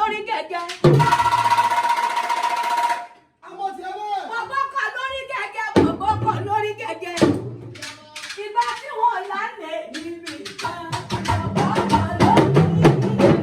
lórí gẹ́gẹ́. Bọ̀bọ̀ kan lórí gẹ́gẹ́, bọ̀bọ̀ kan lórí gẹ́gẹ́. Ìgbà tí wọ́n lálẹ́ níbi kan, bọ̀bọ̀ kan lórí gẹ́gẹ́.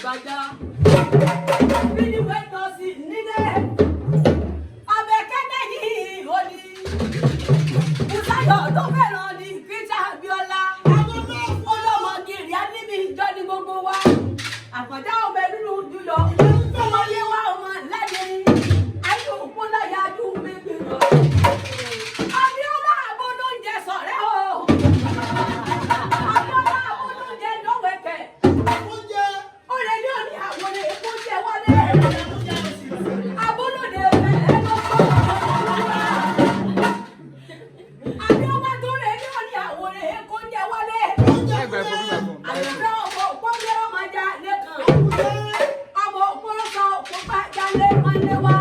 àgbàjá. Bí ni wẹ́n tọ́ sí nílẹ̀. Abẹ́kẹ́dẹ́ yìí ò ní. Bùsáyọ̀ tó fẹ́ràn ní Thecuteabiola'S. Olómọge rí níbi ìjọ ní gbogbo wa. Àkàndá ọmọ ẹdúró jùlọ. Ọmọdé wa ọmọ lẹ́yẹ. Ayé òpó láyé ajú gbégbé lọ. Abíọ́lá abólóúnjẹ sọ̀rẹ́ o. Abíọ́lá abólóúnjẹ lọ́wẹ́kẹ̀. Olè ní òní àwọn èkó jẹ wọlé. Abólóde rẹ̀ ẹ lọ́kọ́. Abíọ́lá tó lè ní òní àwọn èkó jẹ wọlé. Àyẹ̀fẹ́ ọmọ òpópó ọmọ ajá lẹ́kàn. Ọmọ òpópó sọ òpópó ajá lé wá.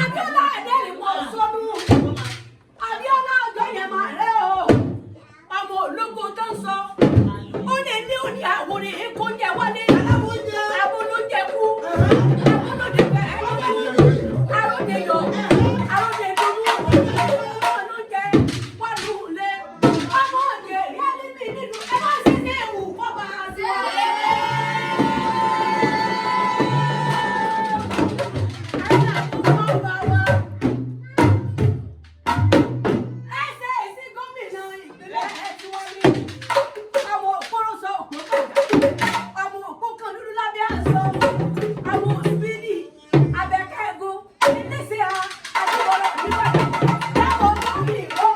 Abíọ́lá ẹ̀dẹ́rìn wọ̀ sọ́dún. Abíọ́lá ọjọ́ yẹn máa rẹ́ o. Ọmọ ológo tó ń sọ. Ó lè ní òní àwọn èkó jẹ wọlé. Abólóúnjẹ kú. Abólóde fẹ́ aróde yọ. Aróde dúró. Abólóúnjẹ wà lulẹ̀. Ọmọ òde rí alíbi nínú ẹ má sì ní ewu kọ́ba àti wọlé. Ẹsẹ̀ èsì gómìnà ìpínlẹ̀ ẹ̀ tí wọ́n ní. Àwọn òpóró sọ òpó kọjá. Àwọn òpó kan dúdú lábẹ́ àṣọ. Àwọn òsìbìlì abẹ́kẹ́gun ìníṣẹ́ àtúbọ̀rọ̀ níwájú. Dábọ̀ lórí ìró.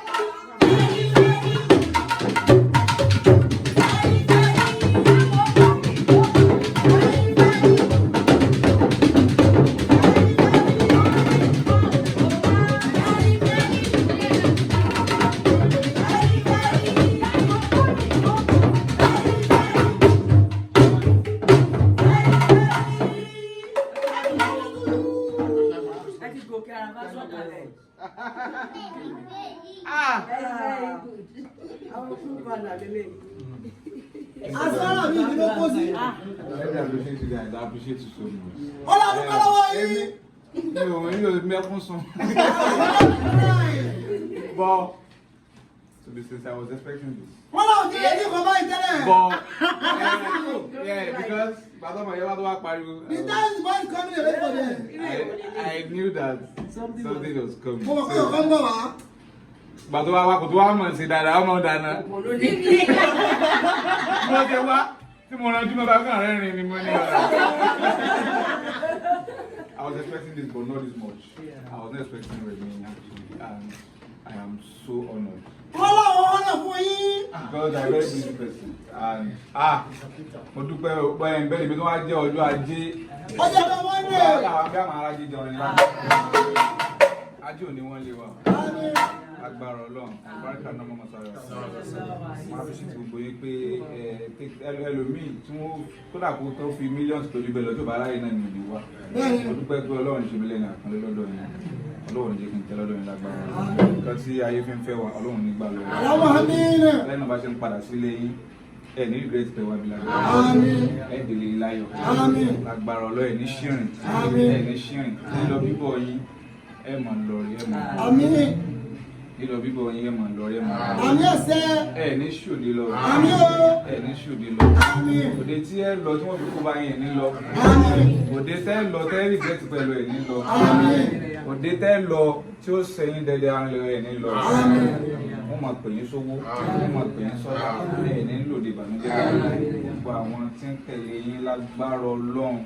Ẹ ti gòkè ara bá sọ̀kalẹ̀. Àwọn fún bàlá lélẹ̀. Asara mi ni ló kó sí. I appreciate you guys. I appreciate you so much. Ọlá dúpẹ́ lọ́wọ́ yín. You mẹ́kún sùn. But to be sincere, I was expecting this. Wọ́n lọ sí ẹni kan báyìí tẹ́lẹ̀. But yeah, because Bàtọ́ Mọ̀ Yẹ́wà tó wá pariwo. The time is going coming away for them. I knew that something was coming. Mo mọ̀ pé ọ̀kan ń bọ̀ wá. Bàtọ́ wa wá kò tó wá mọ̀ sí dáadáa, ọmọ dáná. Mo ṣe wá tí mo rántí mo bá kàn rẹ́rìn ni mo ní ọ̀rọ̀. I was expecting this, but not this much. I was not expecting Remmy actually, and I am so honored. Wọ́n lọ́wọ́ ọ̀nà fún yín. Because I'm a very busy person, and mo dúpẹ́ ọ̀pọ̀ ẹ̀ ń bẹ́ẹ̀ mi tó wá jẹ́ ọjọ́ ajé. Ọjọ́ tó wọ́n dé. Àwọn bí àwọn arájé jọ ní láti. Ajé ò ní wọ́n lé wa. Agbára Ọlọ́run, àgbáríkà náà mọ́ sáré. Wọ́n á fi ṣe ti gbogbo yín pé ẹlòmíì tí wọ́n kódà kó tó fi mílíọ̀nù tó dúpẹ́ lọ́jọ́ bá aráyé náà ní ìlú wa. Mo dúpẹ́ pé Ọlọ́run ṣe mí lẹ́nu àkànlé lọ́dọ̀ yín. Ọlọ́run jẹ́ kí n tẹ́ lọ́dọ̀ yín lágbára. Nǹkan tí ayé fi ń fẹ́ wa, Ọlọ́run nígbà lọ́wọ́. Àwọn àmì náà. Lẹ́nu bá ṣe ń padà sílé yín. Ẹ ní regret pé wá bí lágbára. Ẹ délé láyọ̀. Lágbára Ọlọ́run ẹ ní ṣìrìn. Ẹ ní ṣìrìn. Lílọ bíbọ̀ yín ẹ mọ̀ lọ́rí ẹ mọ̀. Lílọ bíbọ̀ yín ẹ mọ̀ lọ́rí ẹ mọ̀. Ẹ ní ṣòde lọ. Ẹ ní ṣòde lọ. Òde tí ẹ lọ tí wọ́n fi kó bá yín ẹ ní lọ. Òde tẹ́ lọ tẹ́ regret pẹ̀lú ẹ ní lọ. Òde tẹ́ lọ tí ó sẹ́yìn dẹ́dẹ́ arìnrìn ẹ ní lọ. Wọ́n máa pè yín sówó, wọ́n máa pè yín sọ́dà, ẹ̀ ní lòdì ìbànújẹ́. Gbogbo àwọn tí ń tẹ̀lé yín lágbára Ọlọ́run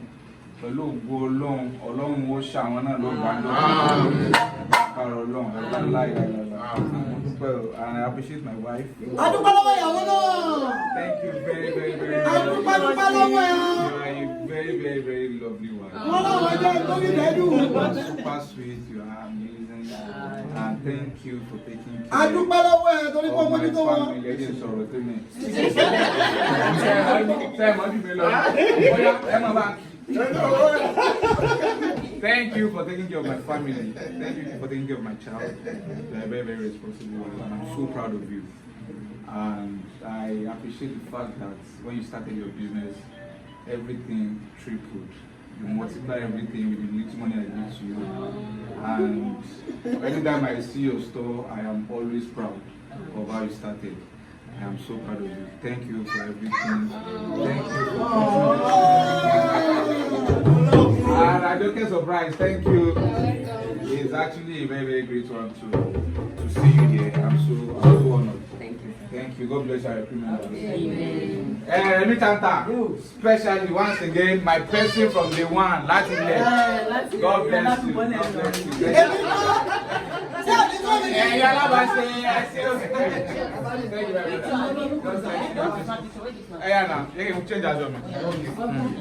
pẹ̀lú ògo Ọlọ́run, Ọlọ́run ó ṣàwọn náà ló gbà lọ. Lágbára Ọlọ́run, ẹ̀ka láìláìláìlá. And I appreciate my wife. Adúpẹ́ lọ́wọ́ ìyàwó náà. Thank you very, very, very much. Adúpẹ́ lọ́wọ́ ẹ̀. You are a very, very, very lovely wife. Wọ́n lọ́wọ́ ẹjọ́ ìtọ́jú ìdẹ́dù. You are super sweet, you are amazing. And thank you for taking care Adúpẹ́ lọ́wọ́ ẹ̀ torí pé ọmọ ní tó wọ́n. family. Ẹ sọ̀rọ̀ tó mi. Ṣé ẹ mọ̀ jù mí lọ? Bóyá ẹ mọ̀ bá. Thank you for taking care of my family. Thank you for taking care of my child. You are very, very responsible, and I'm so proud of you. And I appreciate the fact that when you started your business, everything tripled. You multiply everything with the little money I give to you. And anytime I see your store, I am always proud of how you started. I am so proud of you. Thank you for everything. Thank you for and I don't get surprised. Thank you. It's actually a very, very great one to see you here. I'm so honored. Thank you. Thank you. God bless you. Amen. Remmy Chanter, especially once again, my person from day one, Latin left. God bless you. God bless you. Thank you very much.